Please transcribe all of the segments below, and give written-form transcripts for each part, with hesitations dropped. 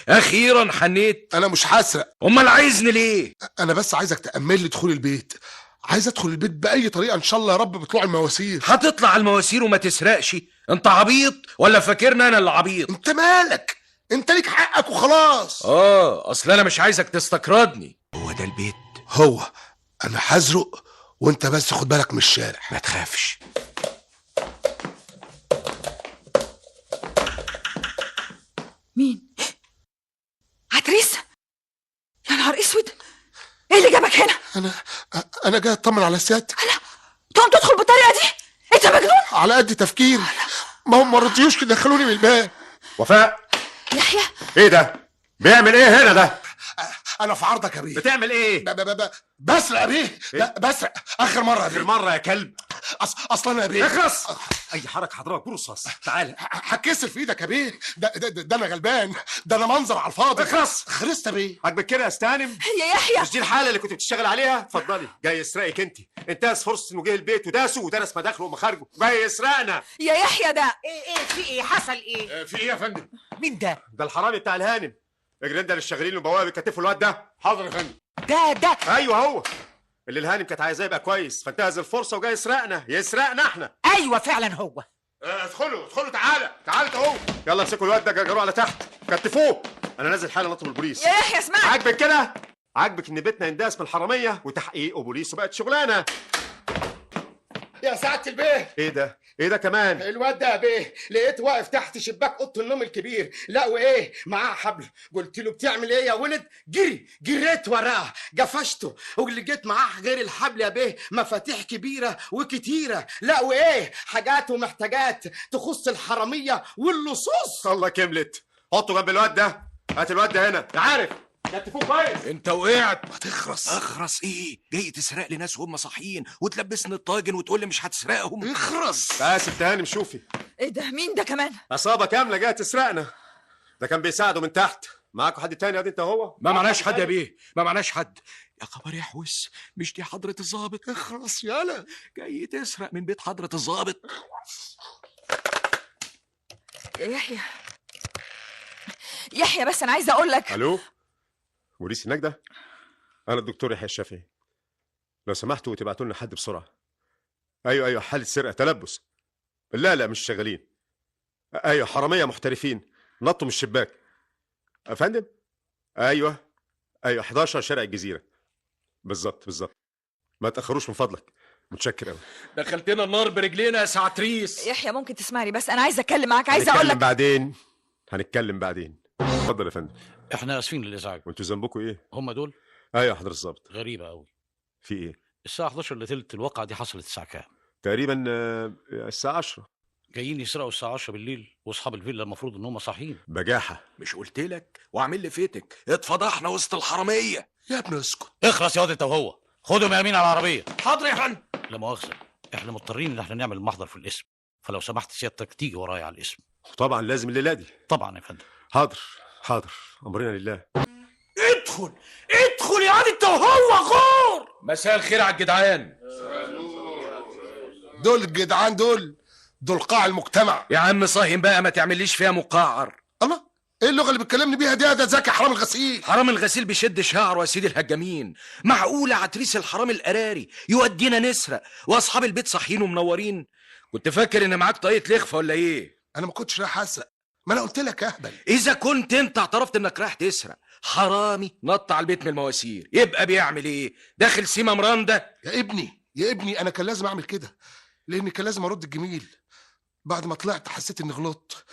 اخيرا حنيت. انا مش هسرق. امال عايزني ليه؟ انا بس عايزك تأمن لي دخول البيت. عايز ادخل البيت باي طريقه ان شاء الله يا رب بطلوع المواسير. هتطلع المواسير وما تسرقش؟ انت عبيط ولا فاكرني انا اللي عبيط؟ انت مالك؟ انت ليك حقك وخلاص. اصل انا مش عايزك تستقردني. هو ده البيت؟ هو. انا هزرق وانت بس خد بالك من الشارع. ما تخافش. مين؟ عتريس؟ يا نهار اسود، ايه اللي جابك هنا؟ انا جاي اطمن على سيادتك. انا تقوم تدخل بالطريقه دي؟ انت مجنون؟ على قد تفكيري، ما هم ما رضيوش يدخلوني من الباب. وفاء، يحيى، ايه ده؟ بيعمل ايه هنا ده؟ انا في عرضك يا بيه. بتعمل ايه؟ بسرق يا بيه. بسرق اخر مره يا بيه. اخر مره يا كلب. اصلا يا بيه اخلص. اي حركه هضربك برصاص. تعالى. هتكسر في ايدك يا بيه. ده انا غلبان، ده انا منظر على الفاضي. اخلص. خلصت يا بيه. عاجبك كده يا استانم؟ يا يحيى، مش دي الحاله اللي كنت بتشتغل عليها؟ اتفضلي. جاي يسرقك انت. انتهز فرصه انه جه البيت وداسه ودرس مداخله ومخارجه. جاي يسرقنا. يا يحيى، ده ايه في ايه؟ حصل ايه؟ في ايه يا فندم؟ مين ده؟ ده الحرامي بتاع الهانم. اجري انت للشغالين وبوابه كتفوا الواد ده. حاضر يا فندم. ده ايوه هو اللي الهانم كانت عايزاه يبقى كويس، فانتهز الفرصه وجاي يسرقنا احنا. ايوه فعلا هو. ادخلوا تعالى اهو. يلا امسكوا الواد ده جرجروه على تحت كتفوه. انا نازل حالا نطلب البوليس. يا يحيى اسمعني. عاجبك كده؟ عاجبك ان بيتنا ينداس من الحراميه وتحقيق وبوليس وبقت شغلانه؟ يا سعادة البيه، ايه ده كمان؟ الواد ده يا بيه لقيته واقف تحت شباك اوضه النوم الكبير، لا وايه معاه حبل. قلت له بتعمل ايه يا ولد؟ جريت وراه قفشته، واللي جيت معاه غير الحبل يا بيه مفاتيح كبيره وكتيره، لا وايه حاجات ومحتاجات تخص الحراميه واللصوص. الله كملت. حطه جنب الواد ده. هات الواد ده هنا. عارف كتفوه كويس. انت وقعت. ما تخرس. اخرس ايه؟ جاي تسرق لي ناس وهم صاحيين وتلبسني الطاجن وتقول لي مش هتسرقهم؟ اخرس. بس تهانم شوفي، ايه ده؟ مين ده كمان؟ عصابه كامله جايه تسرقنا. ده كان بيساعده من تحت. معاكوا حد تاني؟ انت هو؟ ما معناش حد يا بيه، ما معناش حد. يا خبر يا حوس، مش دي حضرة الضابط؟ اخرس يالا. جاي تسرق من بيت حضرة الضابط. يا يحيى بس انا عايزه اقول لك. الو، بوليس هناك ده؟ انا الدكتور يحيى الشافعي. لو سمحتوا تبعتوا لنا حد بسرعه. ايوه حاله سرقه تلبس. لا مش شغالين. ايوه حراميه محترفين نطوا من الشباك. يا فندم؟ ايوه 11 شارع الجزيره. بالظبط. ما تاخروش من فضلك. متشكر قوي. دخلتنا النار برجلينا يا سعتريس. يحيى ممكن تسمعني بس انا عايزه اتكلم معاك، عايزه اقول لك. هنتكلم بعدين. اتفضل يا فندم. احنا اسفين للازعاج. وانتوا ذنبكم ايه؟ هم دول؟ ايوه حضرتك الظابط. غريبه قوي. في ايه؟ الساعه 11 الا تلت الواقعه دي حصلت الساعه كام؟ تقريبا الساعه 10. جايين يسرقوا الساعه 10 بالليل واصحاب الفيلا المفروض ان هم صاحيين. بجاحه. مش قلت لك واعمل لي فيتك؟ اتفضحنا وسط الحراميه. يا ابني اسكت. اخرس يا واد انت وهو. خدهم يا امين على العربيه. حاضر يا فندم. لا مؤاخذه، احنا مضطرين ان احنا نعمل محضر في الاسم، فلو سمحت سيادتك تيجي ورايا على الاسم. طبعا لازم الليله دي. طبعا يا فندم. حاضر امرنا لله. ادخل يا عادي انت وهو غور. مساء الخير على الجدعان. دول الجدعان دول قاع المجتمع. يا عم صاهم بقى، ما تعمليش فيها مقعر. الله، ايه اللغه اللي بتكلمني بيها دي؟ ده ذكي حرام الغسيل. حرام الغسيل بيشد شعره يا سيدي الهجامين. معقوله عتريس الحرام القراري يودينا نسرق واصحاب البيت صاحيين ومنورين؟ كنت فاكر ان معاك طاقية لخفه ولا ايه؟ انا ما كنتش رايح اسرق، ما انا قلت لك اهبل. اذا كنت انت اعترفت انك رايح تسرق، حرامي نط على البيت من المواسير يبقى بيعمل ايه؟ داخل سيما مرانده؟ يا ابني انا كان لازم اعمل كده، لاني كان لازم ارد الجميل. بعد ما طلعت حسيت اني غلطت،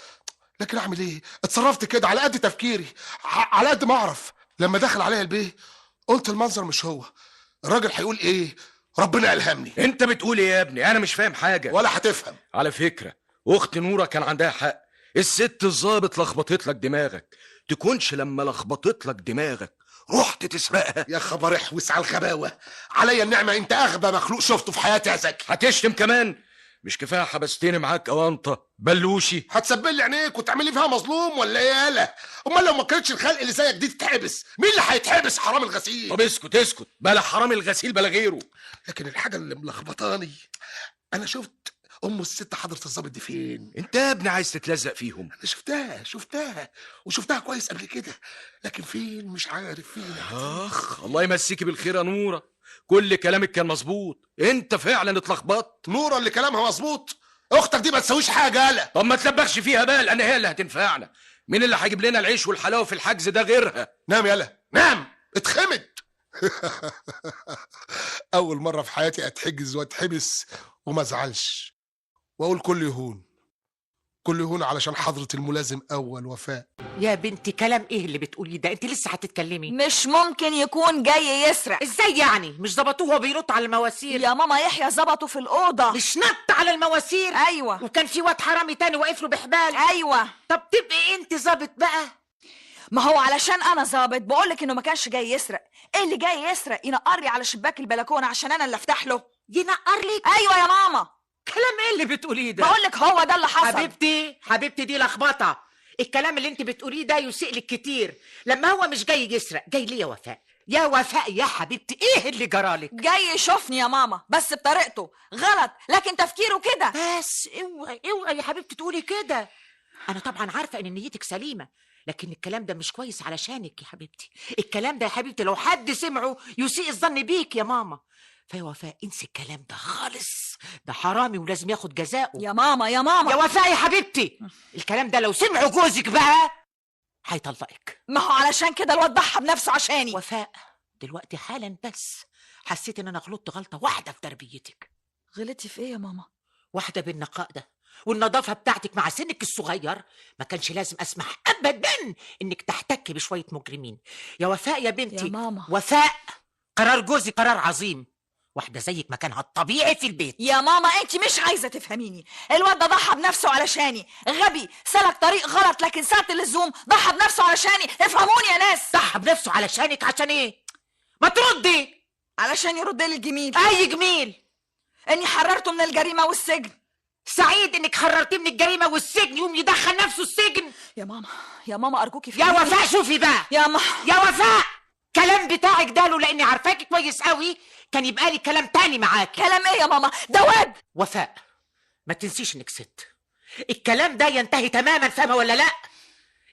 لكن اعمل ايه؟ اتصرفت كده على قد تفكيري، على قد ما اعرف. لما دخل عليا البيه قلت المنظر مش هو، الراجل هيقول ايه؟ ربنا الهمني. انت بتقول ايه يا ابني؟ انا مش فاهم حاجه. ولا هتفهم. على فكره اخت نوره كان عندها حق، الست الظابط لخبطت لك دماغك. تكونش لما لخبطت لك دماغك رحت تسرقها؟ يا خبر احوس على الغباوه، عليا النعمه انت اغبى مخلوق شفته في حياتي يا زكي. هتشتم كمان؟ مش كفايه حبستني معاك اوانطه بلوشي؟ هتسبل لي عينيك وتعمل لي فيها مظلوم ولا ايه؟ يالا امال لو ما كانتش الخلق اللي زيك دي تتحبس، مين اللي هيتحبس؟ حرام الغسيل. طب اسكت بلا حرام الغسيل بلا غيره. لكن الحاجه اللي ملخبطاني، انا شفت ام الست حضره الظابط دي فين؟ انت يا ابني عايز تتلزق فيهم. انا شفتها كويس قبل كده، لكن فين مش عارف فين. اخ، الله يمسيكي بالخير يا نوره، كل كلامك كان مظبوط، انت فعلا اتلخبطت. نوره اللي كلامها مظبوط؟ اختك دي ما تسويش حاجه. يالا طب ما تلبخش فيها بقى، لان هي اللي هتنفعنا. مين اللي هيجيب لنا العيش والحلاوه في الحجز ده غيرها؟ نام يالا نام، اتخمد. اول مره في حياتي اتحجز واتحبس وما ازعلش، واقول كل يهون علشان حضره الملازم اول وفاء. يا بنتي كلام ايه اللي بتقوليه ده؟ انت لسه هتتكلمي؟ مش ممكن يكون جاي يسرق. ازاي يعني؟ مش ظبطوه وهو بينط على المواسير؟ يا ماما يحيى ظبطه في الأوضة. مش نط على المواسير؟ أيوة. وكان في واد حرامي تاني واقف له بحبال؟ أيوة. طب تبقي انت ظابط بقى؟ ما هو علشان أنا ظابط بقولك إنه ما كانش جاي يسرق. إيه اللي جاي يسرق؟ ينقر لي على شباك البلكونة عشان أنا اللي أفتح له. ينقر لك؟ أيوة يا ماما. كلام ايه اللي بتقوليه ده؟ بقولك هو ده اللي حصل. حبيبتي دي لخبطه. الكلام اللي انت بتقوليه ده يسيء لك كتير. لما هو مش جاي يسرق، جاي ليه يا وفاء؟ يا وفاء يا حبيبتي، ايه اللي جرالك؟ جاي يشوفني يا ماما، بس بطريقته غلط، لكن تفكيره كده. بس اوعي يا حبيبتي تقولي كده. انا طبعا عارفه ان نيتك سليمه، لكن الكلام ده مش كويس علشانك يا حبيبتي. الكلام ده يا حبيبتي لو حد سمعه يسيء الظن بيك يا ماما. فيا وفاء انسي الكلام ده خالص، ده حرامي ولازم ياخد جزاءه. يا ماما يا وفاء يا حبيبتي، الكلام ده لو سمعه جوزك بقى هيطلقك. ما هو علشان كده الواد ضحى بنفسه عشاني. وفاء دلوقتي حالا بس حسيت ان انا غلطت غلطه واحده في تربيتك. غلطتي في ايه يا ماما؟ واحده بالنقاء ده والنظافه بتاعتك مع سنك الصغير، ما كانش لازم اسمح ابدا انك تحتكي بشويه مجرمين. يا وفاء يا بنتي يا ماما. وفاء، قرار جوزي قرار عظيم. واحده زيك مكانها الطبيعي في البيت. يا ماما انت مش عايزه تفهميني. الواد ده ضحى بنفسه علشاني، غبي سلك طريق غلط، لكن ساعه اللزوم ضحى بنفسه علشاني. افهموني يا ناس. ضحى بنفسه علشانك عشان ايه؟ ما تردي. علشان يرد لي الجميل. اي جميل؟ اني حررته من الجريمه والسجن. سعيد انك حررتيه من الجريمه والسجن، يوم يدخل نفسه السجن. يا ماما ارجوكي يا وفاء شوفي بقى يا وفاء، كلام بتاعك ده لو لاني عارفاكي كويس قوي كان يبقى لي كلام تاني معاكي. كلام ايه يا ماما؟ ده واد. وفاء ما تنسيش انك ست. الكلام ده ينتهي تماما، فاهمه ولا لا؟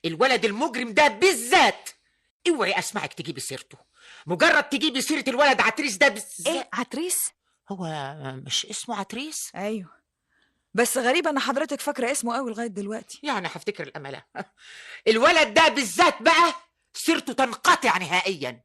الولد المجرم ده بالذات اوعي اسمعك تجيبي سيرته. مجرد تجيبي سيره الولد عتريس ده بالذات. ايه عتريس؟ هو مش اسمه عتريس؟ ايوه، بس غريب ان حضرتك فاكره اسمه قوي لغايه دلوقتي. يعني هفتكر الامله. الولد ده بالذات بقى سيرته تنقطع نهائيا.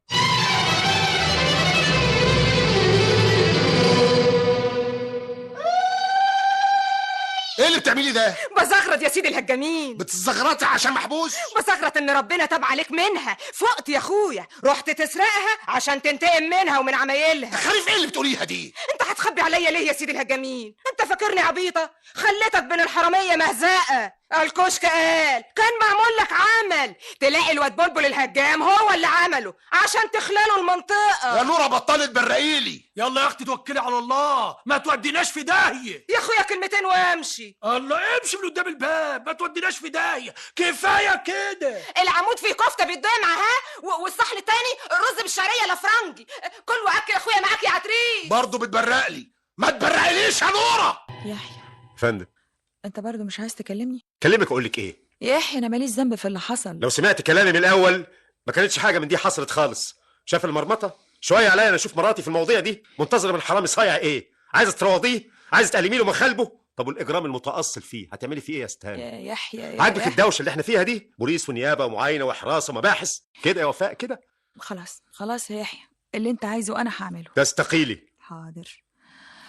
ايه اللي بتعملي ده؟ بزغرط يا سيدي الهجامين. بتزغرطي عشان محبوس؟ بزغرط ان ربنا تاب عليك منها. فقت يا اخويا، رحت تسرقها عشان تنتقم منها ومن عمايلها. تخاريف ايه اللي بتقوليها دي؟ انت هتخبي عليا ليه يا سيدي الهجامين؟ انت فاكرني عبيطه؟ خليتك بين الحراميه مهزقه. الكشك قال كان معمول لك عمل، تلاقي الواد بلبل الهجام هو اللي عمله عشان تخلله المنطقه. يا نوره بطلت برقيلي. يلا يا اختي توكلي على الله، ما توديناش في داهيه. يا اخويا كلمتين وامشي. الله امشي من قدام الباب، ما توديناش في داهيه، كفايه كده. العمود فيه كفته بالدمعه والصحن التاني الرز بالشعريه الافرنجي. كله اكل يا اخويا معاك يا عتريس. برضه بتبرقلي؟ ما تبرقليش يا نوره. يحيى فندم، انت برضه مش عايز تكلمني؟ كلمك اقول لك ايه؟ يحيى انا ماليش ذنب في اللي حصل. لو سمعت كلامي من الاول ما كانتش حاجه من دي حصلت خالص. شاف المرمطه شويه عليا انا اشوف مراتي في المواضيع دي منتظره من الحرامي صايع ايه؟ عايزه تروضيه؟ عايزه تقلمي له مخالبه؟ طب والاجرام المتاصل فيه هتعملي فيه ايه يا استهانه؟ يا يحيى عاجبك الدوشه اللي احنا فيها دي؟ بوليس ونيابه ومعاينه وحراسه ومباحث كده يا وفاء كده؟ خلاص يا يحيى، اللي انت عايزه انا هعمله. تستقيلي؟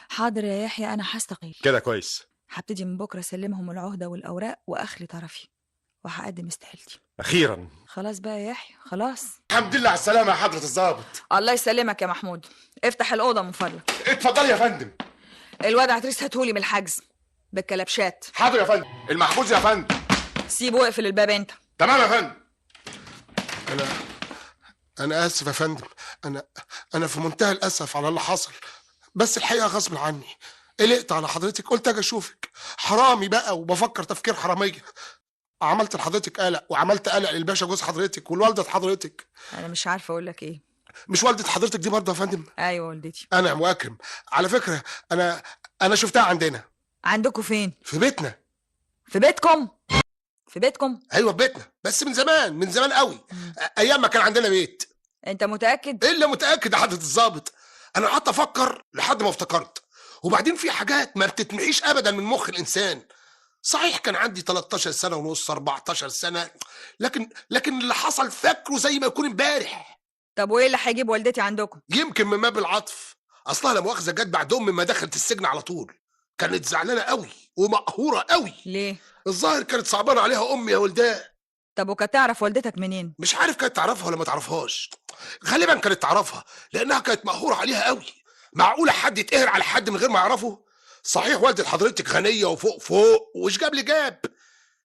حاضر يا يحيى، انا هستقيل كده كويس. هبتدي من بكره اسلمهم العهده والاوراق واخلي طرفي وهقدم استقالتي. اخيرا. خلاص بقى يا يحيى، خلاص. الحمد لله على السلامه يا حضره الضابط. الله يسلمك يا محمود. افتح الاوضه من فضلك. اتفضلي يا فندم. الواد عتريس هاتهولي من الحجز بالكلبشات. حاضر يا فندم. المحجوز يا فندم. سيبه واقفل الباب انت. تمام يا فندم. انا اسف يا فندم. انا في منتهى الاسف على اللي حصل، بس الحقيقه غصب عني قلقت على حضرتك، قلت اجي اشوفك حرامي بقى وبفكر تفكير حراميه. عملت لحضرتك قلق وعملت قلق للباشا جوز حضرتك والوالده حضرتك. انا مش عارفه اقول لك ايه. مش والده حضرتك دي برضه يا فندم؟ ايوه والدتي. انا ام اكرم على فكره. انا شفتها عندنا. عندكم فين؟ في بيتنا. في بيتكم؟ في بيتكم؟ ايوه في بيتنا، بس من زمان، من زمان قوي. ايام ما كان عندنا بيت. انت متأكد؟ الا متاكد يا حضره الظابط. انا قعدت افكر لحد ما افتكرت. وبعدين في حاجات ما بتتمحيش ابدا من مخ الانسان. صحيح كان عندي 13 سنه ونص، 14 سنه، لكن اللي حصل فاكره زي ما يكون امبارح. طب وايه اللي هيجيب والدتي عندكم؟ يمكن من باب العطف. اصلها لا مؤاخذه جت بعد امي ما دخلت السجن على طول. كانت زعلانه قوي ومقهوره قوي. ليه؟ الظاهر كانت صعبانه عليها امي يا ولداه. طب وكانت تعرف والدتك منين؟ مش عارف كانت تعرفها ولا ما تعرفهاش. غالبا كانت تعرفها لانها كانت مقهوره عليها قوي. معقوله حد يتقهر على حد من غير ما يعرفه؟ صحيح والدة حضرتك غنيه وفوق فوق وش جاب لي جاب،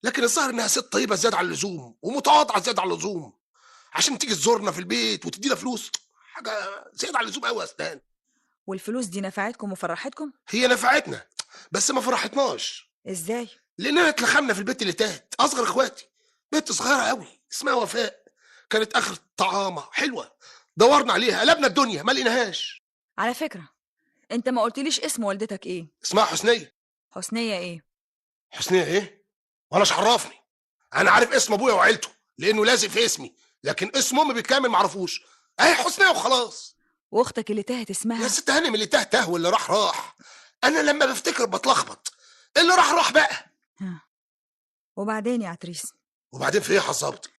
لكن الظاهر انها ست طيبه زياده عن اللزوم ومتواضعه زياده عن اللزوم عشان تيجي تزورنا في البيت وتدينا فلوس. حاجه زياده عن اللزوم قوي يا استاذ. والفلوس دي نفعتكم وفرحتكم؟ هي نفعتنا بس ما فرحتناش. ازاي؟ لاننا اتلخمنا في البيت اللي تحت، اصغر اخواتي. بنت صغيره قوي اسمها وفاء، كانت اخر طعامه حلوه. دورنا عليها قلبنا الدنيا ما لقيناهاش. على فكرة انت ما قلتليش اسم والدتك ايه؟ اسمها حسنيه. حسنية ايه؟ حسنيه ايه؟ وانا مش عرفني. انا عارف اسم ابويا وعيلته لانه لازق في اسمي، لكن اسم امي بالكامل ما اعرفوش. اهي حسنيه وخلاص. واختك اللي تاهت اسمها؟ يا ست هانم اللي تاه واللي راح. انا لما بفتكر بتلخبط. اللي راح بقى. وبعدين يا عتريس؟ وبعدين في ايه يا حظابتي؟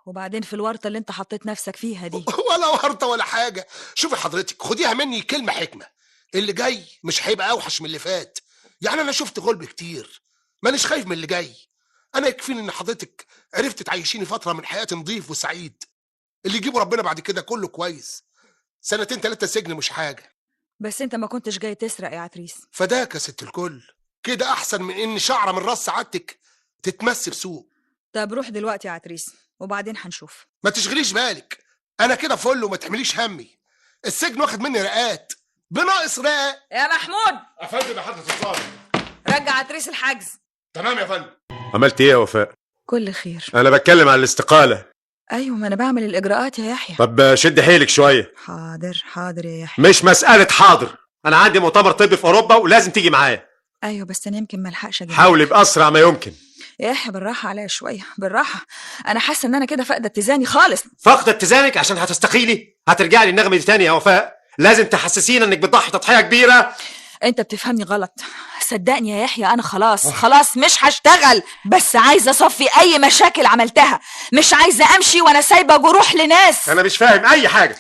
وبعدين في الورطة اللي انت حطيت نفسك فيها دي. ولا ورطة ولا حاجة. شوفي حضرتك خديها مني كلمة حكمة. اللي جاي مش هيبقى اوحش من اللي فات. يعني انا شفت غلب كتير، مانيش خايف من اللي جاي. انا يكفيني ان حضرتك عرفت تعيشيني فترة من حياتي نظيف وسعيد. اللي يجيبه ربنا بعد كده كله كويس. 2 3 سجن مش حاجة. بس انت ما كنتش جاي تسرق يا عتريس. فداك يا ست الكل. كده احسن من ان شعرة من راس سعادتك تتمس بسوق. طب روح دلوقتي يا عتريس وبعدين هنشوف. ما تشغليش بالك، انا كده فل وما تحمليش همي. السجن واخد مني رقات بناقص رقه. يا محمود. افندم يا حضره الظابط. رجع عتريس الحجز. تمام يا فندم. عملت ايه يا وفاء؟ كل خير. انا بتكلم عن الاستقاله. ايوه ما انا بعمل الاجراءات يا يحيى. طب شد حيلك شويه. حاضر حاضر يا يحيى. مش مساله حاضر، انا عندي مؤتمر طبي في اوروبا ولازم تيجي معايا. ايوه بس انا يمكن ما الحقش اجي. حاولي باسرع ما يمكن. يا يحيى بالراحه عليا شويه بالراحه. انا حاسه ان انا كده فاقده اتزاني خالص. فاقده اتزانك عشان هتستقيلي؟ هترجعي للنغمه دي تاني يا وفاء؟ لازم تحسسينا انك بتضحي تضحيه كبيره. انت بتفهمني غلط. صدقني يا يحيى انا خلاص مش هشتغل، بس عايزه اصفي اي مشاكل عملتها. مش عايزه امشي وانا سايبه جروح لناس. انا مش فاهم اي حاجه.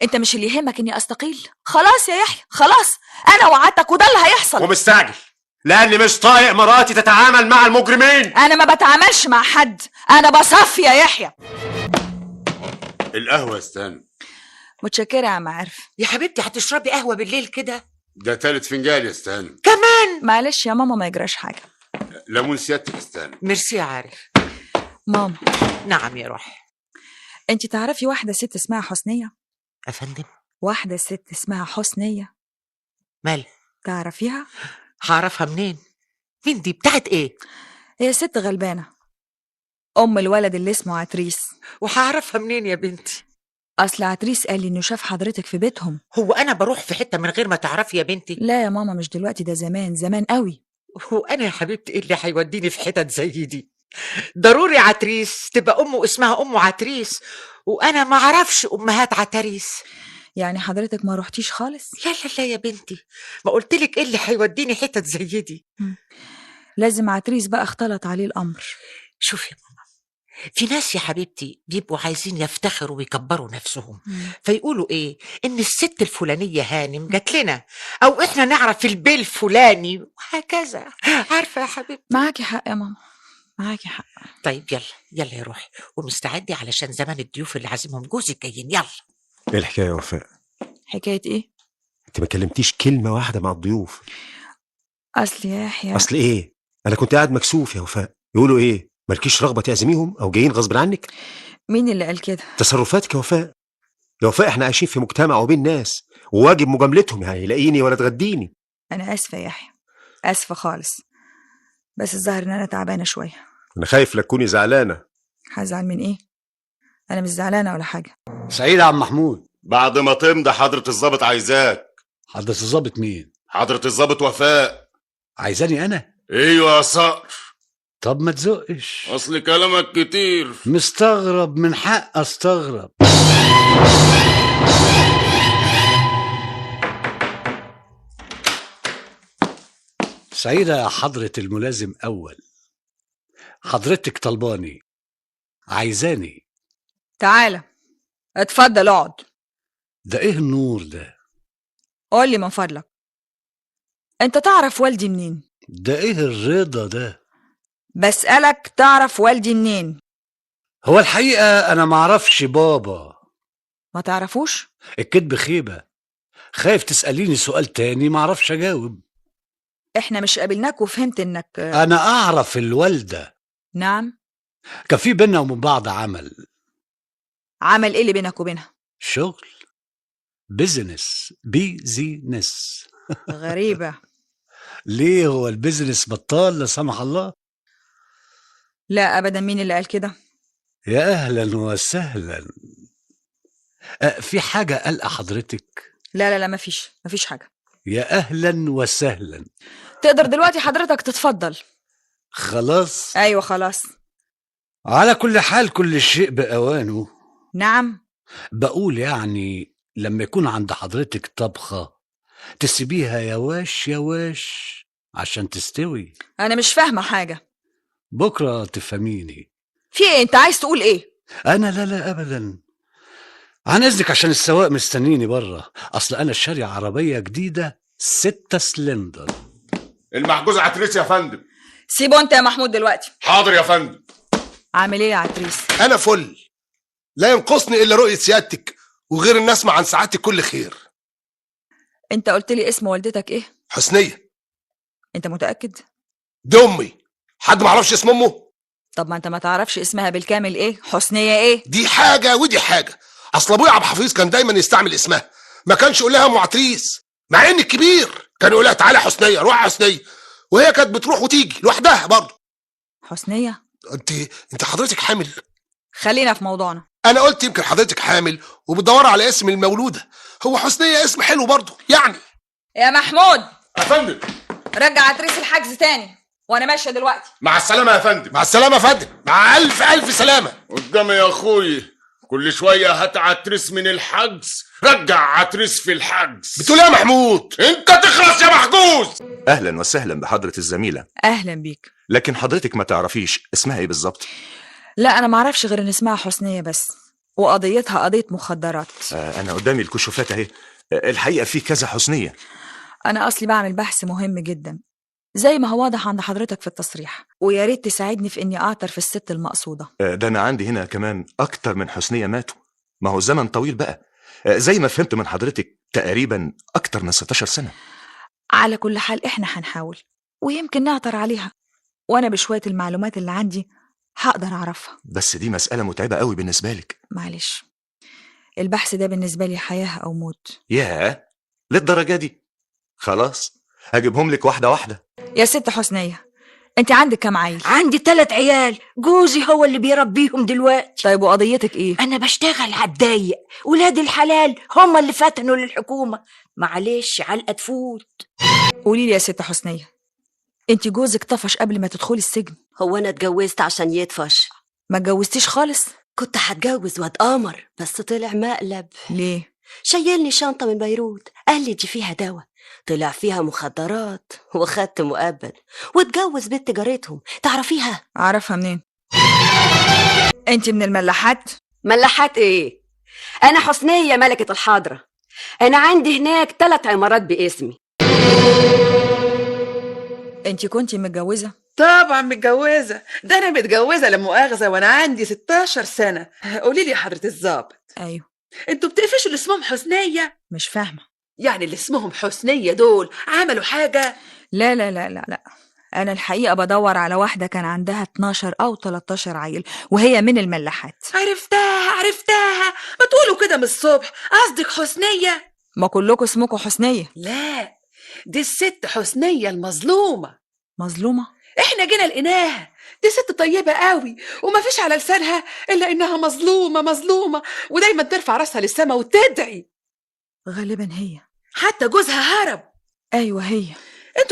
انت مش اللي يهمك اني استقيل؟ خلاص يا يحيى خلاص، انا وعدتك وده اللي هيحصل. ومستعجل لاني مش طايق مراتي تتعامل مع المجرمين. انا ما بتعاملش مع حد، انا بصفي يا يحيى. القهوه استنى. متشكره يا عم عارف. يا حبيبتي هتشربي قهوه بالليل كده؟ ده 3 فنجان يا استنى. كمان؟ معلش يا ماما ما يجراش حاجه. ليمون سيادتك استنى. ميرسي يا عارف. ماما. نعم يا روحي. انت تعرفي واحده ست اسمها حسنيه؟ افندم؟ واحده ست اسمها حسنيه. مالها؟ تعرفيها؟ هعرفها منين؟ مين دي؟ بتاعت ايه؟ هي ست غلبانه، ام الولد اللي اسمه عتريس. وهعرفها منين يا بنتي؟ اصل عتريس قال لي انه شاف حضرتك في بيتهم. هو انا بروح في حته من غير ما تعرفي يا بنتي؟ لا يا ماما مش دلوقتي، ده زمان زمان قوي. هو انا يا حبيبتي ايه اللي هيوديني في حتت زي دي؟ ضروري عتريس تبقى امه اسمها ام عتريس، وانا ما اعرفش امهات عتريس. يعني حضرتك ما روحتيش خالص؟ لا يا بنتي، ما قلتلك ايه اللي هيوديني حتت زي دي؟ لازم عتريس بقى اختلط عليه الامر. شوفي يا ماما، في ناس يا حبيبتي بيبقوا عايزين يفتخروا ويكبروا نفسهم، فيقولوا ايه؟ ان الست الفلانيه هانم جات لنا، او احنا نعرف البيل الفلاني وهكذا. عارفه يا حبيبتي؟ معاكي حق يا ماما، معاكي حق. طيب يلا يا روحي، ومستعدي علشان زمان الضيوف اللي عازمهم جوزك جايين. يلا. ايه الحكايه يا وفاء؟ حكايه ايه؟ انت ما كلمتيش كلمه واحده مع الضيوف. اصل يا يحيى. اصل ايه؟ انا كنت قاعد مكسوف يا وفاء. يقولوا ايه؟ مالكيش رغبه تعزميهم او جايين غصب عنك؟ مين اللي قال كده؟ تصرفاتك يا وفاء. يا وفاء احنا عايشين في مجتمع وبين ناس، وواجب مجاملتهم، يعني يلاقيني ولا تغديني. انا اسفه يا يحيى، اسفه خالص، بس الظاهر ان انا تعبانه شويه. انا خايف لا تكوني زعلانه. هزعل من ايه؟ انا مش زعلانه ولا حاجه. سعيد يا عم محمود، بعد ما تمضي حضره الضابط عايزاك. حضرة الظابط مين؟ حضره الضابط وفاء. عايزاني انا؟ ايوه يا صقر. طب ما تزقش، اصل كلامك كتير. مستغرب، من حق استغرب. سعيدة يا حضرة الملازم أول، حضرتك طلباني، عايزاني. تعالى اتفضل اقعد. ده ايه النور ده؟ قول لي من فضلك، انت تعرف والدي منين؟ ده ايه الرضا ده؟ بسألك تعرف والدي منين؟ هو الحقيقة أنا معرفش بابا. ما تعرفوش؟ الكدب خيبة، خايف تسأليني سؤال تاني معرفش أجاوب. احنا مش قابلناك وفهمت انك أنا أعرف الوالدة. نعم. كان في بينا ومن بعض عمل. عمل ايه اللي بينك وبينها؟ شغل، بيزنس. غريبة. ليه، هو البيزنس بطال لا سمح الله؟ لا ابدا، مين اللي قال كده؟ يا أهلا وسهلا. في حاجة قلقة حضرتك؟ لا مفيش حاجة. يا أهلا وسهلا. تقدر دلوقتي حضرتك تتفضل. خلاص؟ ايوه خلاص. على كل حال كل شيء بأوانه. نعم. بقول يعني لما يكون عند حضرتك طبخة تسيبيها يواش يواش عشان تستوي. انا مش فاهمة حاجة. بكرة تفهميني. في ايه؟ انت عايز تقول ايه؟ انا لا ابدا، عن اذنك عشان السواق مستنيني بره، اصل انا شاري عربية جديدة 6 سلندر. المحجوز عتريس يا فندم. سيبه انت يا محمود دلوقتي. حاضر يا فندم. عامل ايه يا عتريس؟ انا فل، لا ينقصني الا رؤية سيادتك، وغير الناس عن سعادتك كل خير. انت قلت لي اسم والدتك ايه؟ حسنية. انت متأكد؟ دي امي، حد ما عرفش اسم امه؟ طب ما انت ما تعرفش اسمها بالكامل ايه؟ حسنية ايه؟ دي حاجة ودي حاجة. اصل ابويا عبد الحفيظ كان دايما يستعمل اسمها، ما كانش يقول لها ام عتريس، مع ان الكبير كان يقول لها تعالى حسنية، روح حسنية، وهي كانت بتروح وتيجي لوحدها برضه. حسنية؟ انت حضرتك حامل؟ خلينا في موضوعنا. انا قلت يمكن حضرتك حامل وبتدور على اسم المولودة. هو حسنية اسم حلو برضه يعني. يا محمود. يا فندم. رجع عتريس الحجز تاني وانا ماشية دلوقتي. مع السلامة يا فندم. مع السلامة يا فندم، مع الف سلامة. قدامي يا اخوي، كل شوية هات عتريس من الحجز، رجع عتريس في الحجز. بتقول ايه يا محمود؟ انت تخلص يا محجوز. اهلا وسهلا بحضرة الزميلة. اهلا بيك. لكن حضرتك ما تعرفيش اسمها ايه بالظبط؟ لا انا ما اعرفش غير ان اسمها حسنية بس، وقضيتها قضية مخدرات. انا قدامي الكشوفات اهي، الحقيقة في كذا حسنية. انا اصلي بعمل بحث مهم جدا زي ما هو واضح عند حضرتك في التصريح، ويا ريت تساعدني في اني اعثر في الست المقصودة. ده انا عندي هنا كمان اكتر من حسنية ماتوا، ما هو الزمن طويل بقى. زي ما فهمت من حضرتك تقريبا اكتر من 16 سنة. على كل حال احنا هنحاول ويمكن نعثر عليها، وانا بشوية المعلومات اللي عندي هقدر اعرفها. بس دي مسألة متعبة قوي بالنسبة لك. معلش، البحث ده بالنسبة لي حياة او موت. ياه، للدرجة دي؟ خلاص هجيبهم لك واحدة واحدة. يا ست حسنية، انت عندك كام عيل؟ عندي 3 عيال، جوزي هو اللي بيربيهم دلوقتي. طيب وقضيتك ايه؟ انا بشتغل عالضيق، ولاد الحلال هم اللي فتنوا للحكومة، معلش علقة تفوت. قولي لي يا ست حسنية، انت جوزك طفش قبل ما تدخلي السجن؟ هو انا اتجوزت عشان يطفش؟ ما اتجوزتيش خالص؟ كنت هتجوز واد قمر بس طلع مقلب. ليه؟ شايلني شنطة من بيروت، قال لي دي فيها دواء، طلع فيها مخدرات وخدت مؤبد، واتجوز بنت جارتهم. تعرفيها؟ اعرفها منين؟ انت من الملاحات؟ ملاحات ايه؟ انا حسنية ملكة الحاضرة، انا عندي هناك 3 عمارات باسمي. انت كنتي متجوزة؟ طبعا متجوزة، ده انا متجوزة لا مؤاخذة وانا عندي 16 سنة. قولي لي يا حضرة الضابط. ايوه. انتوا بتقفشوا اللي اسمهم حسنية؟ مش فاهمة. يعني اللي اسمهم حسنية دول عملوا حاجة؟ لا لا لا لا لا، انا الحقيقة بدور على واحدة كان عندها 12 او 13 عيل وهي من الملاحات. عرفتها، ما تقولوا كده من الصبح. قصدك حسنية؟ ما كلكم اسمكم حسنية. لا، دي الست حسنية المظلومة. مظلومة؟ احنا جينا لقيناها، دي ست طيبة قوي وما فيش على لسانها الا انها مظلومة، ودايما ترفع راسها للسما وتدعي. غالبا هي. حتى جوزها هرب. ايوه هي.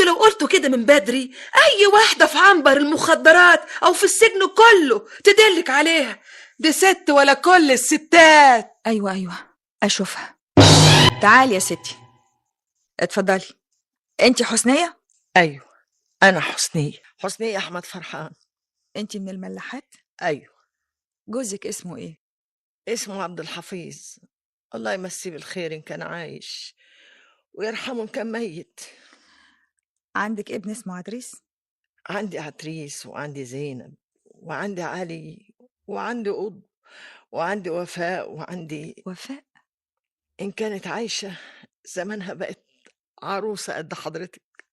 انتوا لو قلتوا كده من بدري اي واحدة في عنبر المخدرات او في السجن كله تدلك عليها. دي ست ولا كل الستات. ايوه اشوفها. تعالي يا ستي، اتفضلي. انتي حسنية؟ ايوه انا حسنية احمد فرحان. انتي من الملاحات؟ ايوه. جوزك اسمه ايه؟ اسمه عبد الحفيظ، الله يمسيه بالخير ان كان عايش ويرحمه ان كان ميت. عندك ابن اسمه عدريس؟ عندي عتريس وعندي زينب وعندي علي وعندي قطب وعندي وفاء وعندي وفاء. إن كانت عايشة زمانها بقت عروسة قد حضرتك.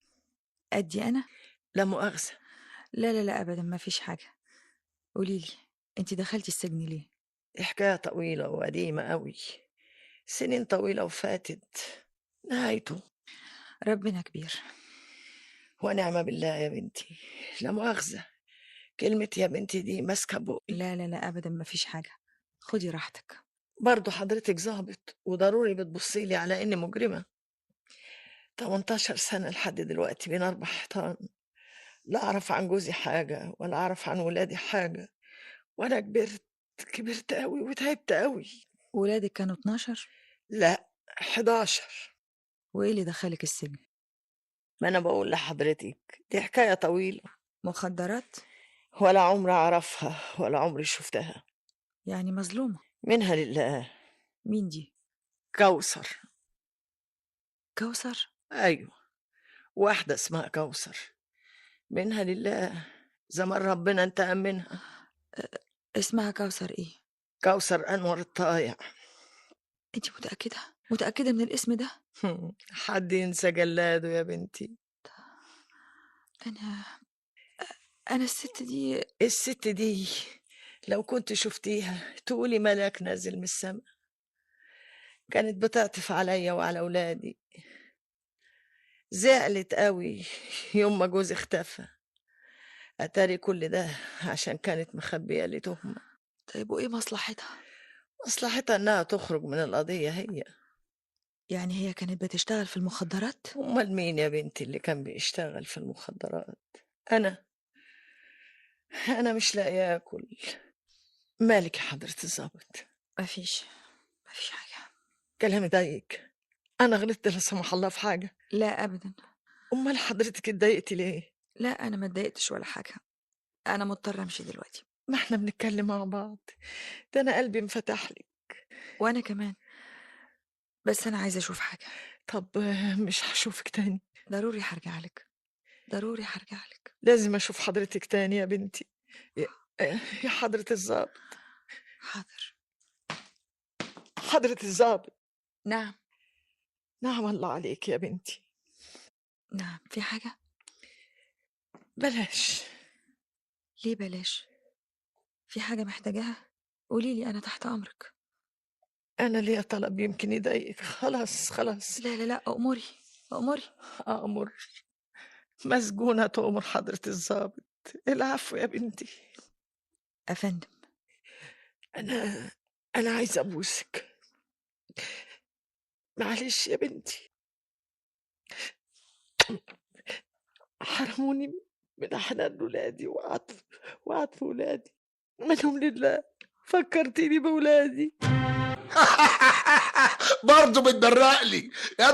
قدي أنا؟ لا مؤاخذة. لا أبدا ما فيش حاجة. قوليلي انتي دخلتي السجن ليه؟ دي حكاية طويلة وقديمة قوي، سنين طويلة وفاتت نهايته. ربنا كبير. ونعم بالله يا بنتي. لا مؤاخذة، كلمة يا بنتي دي ماسكة بقي. لا أبدا ما فيش حاجة، خدي راحتك. برضو حضرتك ظابط وضروري بتبصيلي على إني مجرمة. 18 سنة لحد دلوقتي بين 4 حيطان، لا أعرف عن جوزي حاجة ولا أعرف عن ولادي حاجة، وأنا كبرت قوي وتعبت قوي. ولادك كانوا 12؟ لا 11. وإيه اللي دخلك السجن؟ ما أنا بقول لحضرتك دي حكاية طويلة. مخدرات؟ ولا عمري أعرفها ولا عمري شفتها. يعني مظلومة؟ منها لله. مين دي؟ كوثر. كوثر؟ أيوة، واحدة اسمها كوثر، منها لله، زمان ربنا انتقم منها. اسمها كوثر ايه؟ كوثر أنور الطايع. انت متأكدة من الاسم ده؟ حد ينسى جلاده يا بنتي. أنا الست دي لو كنت شفتيها تقولي ملاك نازل من السماء. كانت بتعطف عليا وعلى أولادي. زعلت قوي يوم ما جوزي اختفى. أتاري كل ده عشان كانت مخبية لي تهمة. طيب وإيه مصلحتها؟ مصلحتها إنها تخرج من القضية هي. يعني هي كانت بتشتغل في المخدرات؟ أمال مين يا بنتي اللي كان بيشتغل في المخدرات؟ أنا مش لاقية أكل. مالك يا حضرة الظابط؟ مفيش حاجة. كلامي ضايقك؟ أنا غلطت لا سمح الله في حاجة؟ لا أبدا. أمال حضرتك اتضايقتي ليه؟ لا أنا ما اتضايقتش ولا حاجة، أنا مضطرة أمشي دلوقتي. ما احنا بنتكلم مع بعض، ده أنا قلبي انفتح لك. وأنا كمان، بس أنا عايزة أشوف حاجة. طب مش هشوفك تاني. ضروري هرجع لك. لازم أشوف حضرتك تاني يا بنتي. يا حضرة الظابط. حاضر. حضرة الظابط. نعم. نعم الله عليك يا بنتي. نعم. في حاجة؟ بلاش. ليه بلاش؟ في حاجة محتاجاها؟ قوليلي، أنا تحت أمرك. أنا ليا طلب يمكن يضايقك. خلاص. لا أموري. أأمر. مسجونة تؤمر حضرة الظابط. العفو يا بنتي. أفندم. أنا عايزة أبوسك. معلش يا بنتي، حرموني من حنان ولادي وعطف ولادي. منهم لله، فكرتيني بولادي. برضه بتبرق لي يا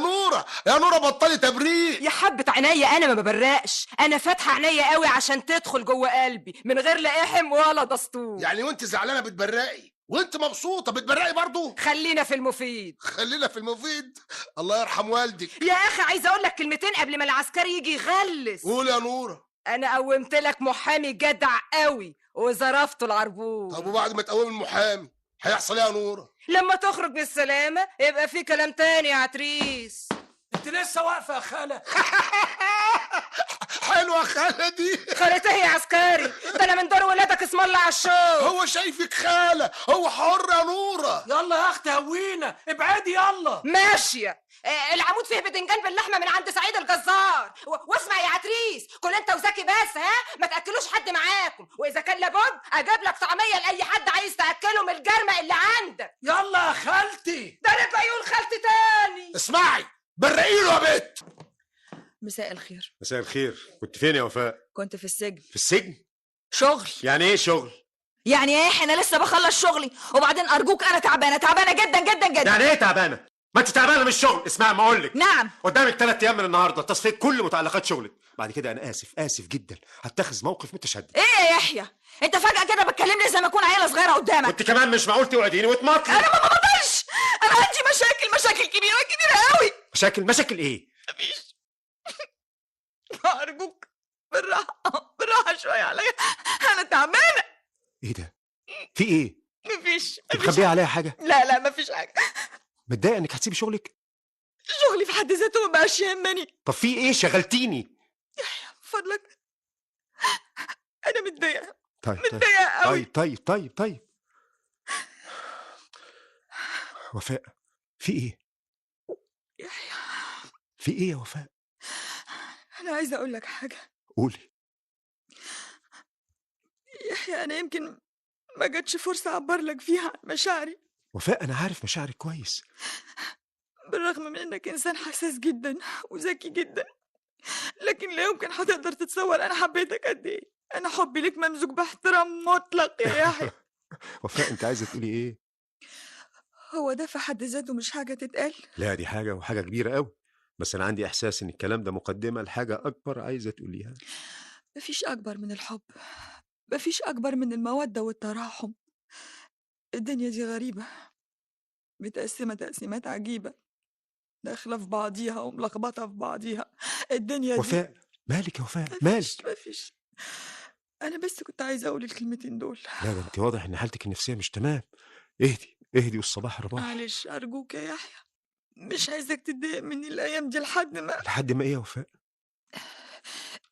نورة بطلي تبريق. يا حبة عينيا انا ما ببرقش، انا فاتحه عينيا قوي عشان تدخل جوه قلبي من غير لا احم ولا دستور. يعني وانت زعلانه بتبرقي وانت مبسوطه بتبرقي برضه؟ خلينا في المفيد. الله يرحم والدك. يا اخي عايزه اقول لك كلمتين قبل ما العسكري يجي يغلس. قول يا نورة. انا قومت لك محامي جدع قوي وظرفته العربون. طب وبعد ما تقوم المحامي هيحصل ايه يا نورة؟ لما تخرج بالسلامه يبقى في كلام تاني يا عتريس. انت لسه واقفه يا خاله؟ حلوه خاله دي. خالتي يا عسكري، ده انا من دور ولادك اسم الله على الشوق. هو شايفك خاله، هو حر يا نورة. يلا يا اختي هوينا، ابعدي يلا. ماشيه. العمود فيه بدنجان باللحمه من عند سعيد الجزار. واسمع يا عتريس، كل انت وزكي بس، ما تاكلوش حد معاكم، واذا كان لابد اجيب لك طعميه لاي حد عايز تاكله من الجرمه اللي عندك. يلا يا خالتي. ده رجع يقول خالتي تاني. اسمعي، برقيله يا بت. مساء الخير. مساء الخير. كنت فين يا وفاء؟ كنت في السجن. في السجن؟ شغل. يعني ايه شغل؟ يعني ايه؟ انا لسه بخلص شغلي، وبعدين ارجوك انا تعبانه جدا جدا جدا. يعني ايه تعبانه؟ ما انت تعبانه من الشغل. اسمع ما اقول لك. نعم. قدامك 3 ايام من النهارده تصفيه كل متعلقات شغلك. بعد كده انا اسف جدا، هتخذ موقف متشدد. ايه يا يحيى؟ انت فجأة كده بتكلمني زي ما اكون عيله صغيره قدامك. وانت كمان مش معقول توعديني وتمطلي. انا ما بقدرش، انا عندي مشاكل كبيره قوي. مشاكل ايه؟ مفيش. ارجوك بالراحه شويه عليا، انا تعبانه. ايه ده؟ في ايه؟ مفيش. مخبيه عليا حاجه؟ لا مفيش حاجه. متضايقه انك هتسيبي شغلك؟ شغلي في حد ذاته ما بقاش يهمني. طب في ايه؟ شغلتيني. فضلك، انا متضايقه. طيب متضايقه قوي. طيب وفاء، في ايه؟ في ايه يا وفاء؟ انا عايزه اقول لك حاجه. قولي. يحيى، انا يمكن ما جاتش فرصه اعبر لك فيها عن مشاعري. وفاء انا عارف مشاعرك كويس، بالرغم من انك انسان حساس جدا وذكي جدا، لكن لا يمكن هتقدر تتصور انا حبيتك قد ايه. انا حبي لك ممزوج باحترام مطلق يا يحيى. وفاء انت عايزه تقولي ايه؟ هو ده في حد ذاته مش حاجه تتقال. لا دي حاجه، وحاجه كبيره قوي، بس انا عندي احساس ان الكلام ده مقدمه لحاجه اكبر عايزه تقوليها. مفيش اكبر من الحب، مفيش اكبر من الموده والتراحم. الدنيا دي غريبه، متقسمه تقسيمات عجيبه، داخله في بعضيها وملخبطه في بعضيها. الدنيا دي وفاء مالك يا وفاء؟ مالك؟ مفيش. انا بس كنت عايزه اقول الكلمتين دول. لا ده انت واضح ان حالتك النفسيه مش تمام. اهدي والصباح رباح. معلش ارجوك يا يحيى، مش عايزك تتضايق مني الايام دي لحد ما ايه يا وفاء؟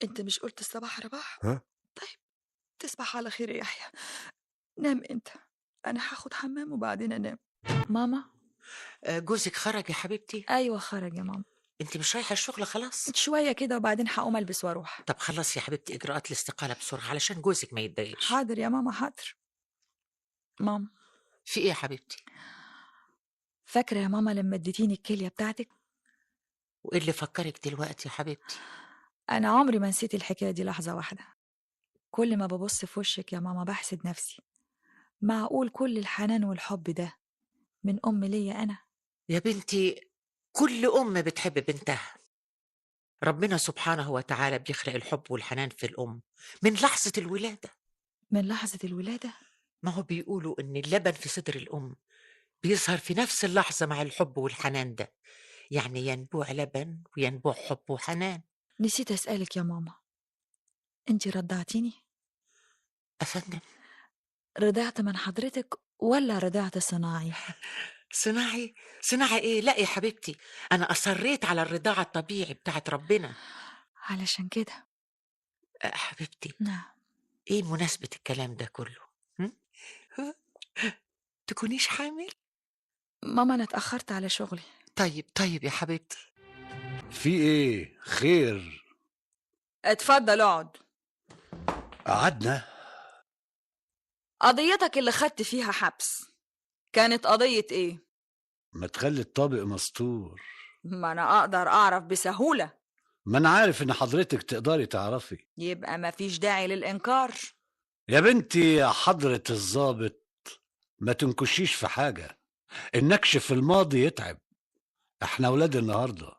انت مش قلت الصباح رباح؟ ها؟ طيب تصبح على خير يا يحيى. نام انت، انا هاخد حمام وبعدين انام. ماما، جوزك خرج يا حبيبتي؟ ايوه خرج يا ماما. انت مش رايحه الشغل خلاص؟ شويه كده وبعدين هقوم البس واروح. طب خلصي يا حبيبتي اجراءات الاستقاله بسرعه علشان جوزك ما يتضايقش. حاضر يا ماما، حاضر. ماما، في ايه يا حبيبتي؟ فاكره يا ماما لما اديتيني الكليه بتاعتك؟ وايه اللي فكرك دلوقتي يا حبيبتي؟ انا عمري ما نسيت الحكايه دي لحظه واحده. كل ما ببص في وشك يا ماما بحسد نفسي، معقول كل الحنان والحب ده من ام ليا انا؟ يا بنتي كل ام بتحب بنتها. ربنا سبحانه وتعالى بيخلق الحب والحنان في الام من لحظه الولاده. من لحظه الولاده؟ ما هو بيقولوا ان اللبن في صدر الام بيظهر في نفس اللحظه مع الحب والحنان ده، يعني ينبوع لبن وينبوع حب وحنان. نسيت اسالك يا ماما، انتي رضعتيني؟ افندم؟ رضعت من حضرتك ولا رضعت صناعي؟ صناعي ايه؟ لا يا حبيبتي، انا اصريت على الرضاعه الطبيعي بتاعت ربنا. علشان كده حبيبتي. نعم. ايه مناسبه الكلام ده كله؟ تكونيش حامل؟ ماما انا اتاخرت على شغلي. طيب يا حبيبتي. في ايه؟ خير؟ اتفضل اقعد. قعدنا. قضيتك اللي خدت فيها حبس كانت قضية ايه؟ ما تخلي الطابق مستور. ما انا اقدر اعرف بسهولة. ما انا عارف ان حضرتك تقدري تعرفي. يبقى ما فيش داعي للانكار. يا بنتي يا حضرة الضابط، ما تنكشيش في حاجة. النكش في الماضي يتعب. احنا ولاد النهاردة.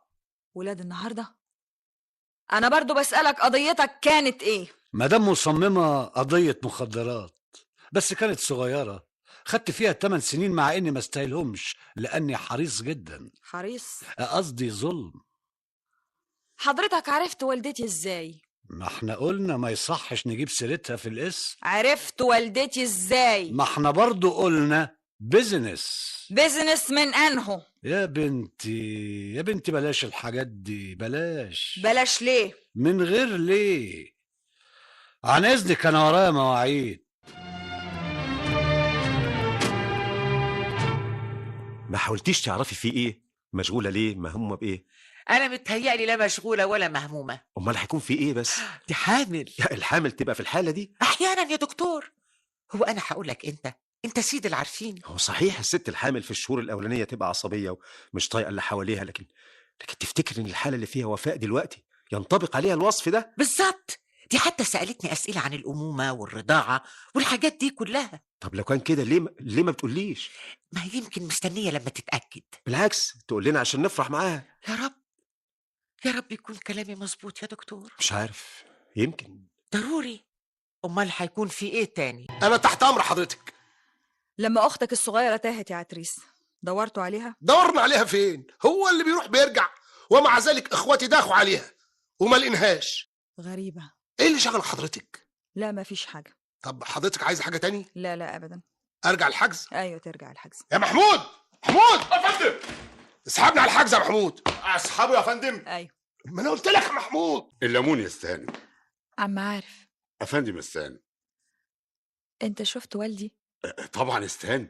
ولاد النهاردة؟ انا برضو بسألك قضيتك كانت ايه؟ مدام مصممة قضية مخدرات، بس كانت صغيرة، خدت فيها 8 سنين مع اني ما استاهلهمش لاني حريص جدا. حريص؟ قصدي ظلم. حضرتك عرفت والدتي ازاي؟ ما احنا قلنا ما يصحش نجيب سيرتها في الاسم. عرفت والدتي ازاي؟ ما احنا برضو قلنا بيزنس من انهو؟ يا بنتي بلاش الحاجات دي، بلاش ليه؟ من غير ليه. عن اذنك انا ورايا مواعيد. ما حاولتيش تعرفي في ايه؟ مشغوله ليه؟ مهمومه بايه؟ انا متهيألي لا مشغوله ولا مهمومه. امال هيكون في ايه بس؟ دي حامل. الحامل تبقى في الحاله دي احيانا يا دكتور. هو انا هقولك انت سيد العارفين. هو صحيح الست الحامل في الشهور الاولانيه تبقى عصبيه ومش طايقه اللي حواليها، لكن تفتكر ان الحاله اللي فيها وفاء دلوقتي ينطبق عليها الوصف ده؟ بالظبط. دي حتى سألتني أسئلة عن الأمومة والرضاعة والحاجات دي كلها. طب لو كان كده ليه ما بتقوليش؟ ما هي يمكن مستنية لما تتأكد. بالعكس تقول لنا عشان نفرح معاها. يا رب يا رب يكون كلامي مظبوط يا دكتور. مش عارف، يمكن. ضروري. أمال هيكون في إيه تاني؟ انا تحت امر حضرتك. لما أختك الصغيرة تاهت يا عتريس دورتوا عليها؟ دورنا عليها فين؟ هو اللي بيروح بيرجع، ومع ذلك اخواتي داخوا عليها وما لقيناهاش. غريبة. ايه اللي شغل حضرتك؟ لا مفيش حاجة. طب حضرتك عايزه حاجه تاني؟ لا لا أبدا. ارجع الحجز؟ أيوة ترجع الحجز. يا محمود يا فندم اسحبني على الحجز يا محمود. اسحبه يا فندم. أيوة. ما انا قلت لك يا محمود. الليمون يا استهانم. عم عارف، افندم استهانم. انت شفت والدي؟ طبعا استهانم.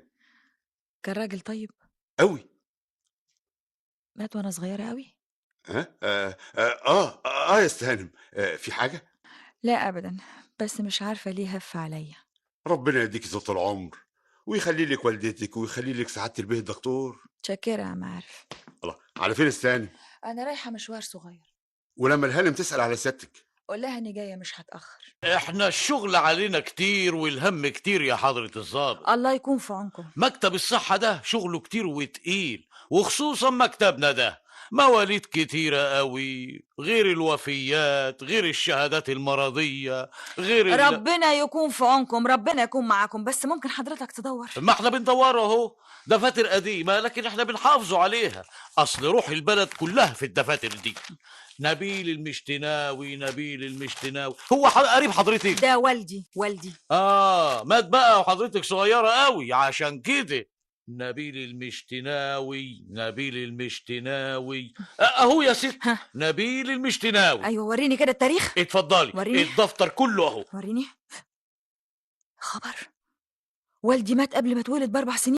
كان راجل طيب قوي. مات وانا صغيرة قوي. ها يا استهانم. في حاجه؟ لا ابدا، بس مش عارفة ليه هف عليا. ربنا يديك طول العمر ويخلي لك والدتك ويخلي لك سعاده البيه الدكتور. شاكرة يا عم عارف. الله، على فين استهانم؟ انا رايحة مشوار صغير. ولما الهانم تسال على سيادتك قول لها اني جاية مش هتأخر. احنا الشغل علينا كتير والهم كتير يا حضرة الضابط. الله يكون في عونكم. مكتب الصحة ده شغله كتير وتقيل، وخصوصا مكتبنا ده مواليد كتيرة قوي، غير الوفيات، غير الشهادات المرضية، غير ربنا يكون في عونكم، ربنا يكون معاكم. بس ممكن حضرتك تدور؟ ما احنا بندور اهو، دفاتر قديمة لكن احنا بنحافظوا عليها. اصل روح البلد كلها في الدفاتر دي. نبيل المشتناوي هو قريب حضرتك؟ ده والدي. مات بقى وحضرتك صغيرة قوي، عشان كده نبيل المشتناوي اهو يا ست. نبيل المشتناوي. ايوه وريني كده التاريخ. اتفضلي. وريني الدفتر كله اهو. وريني. خبر، والدي مات قبل ما اتولد ب4 سنين.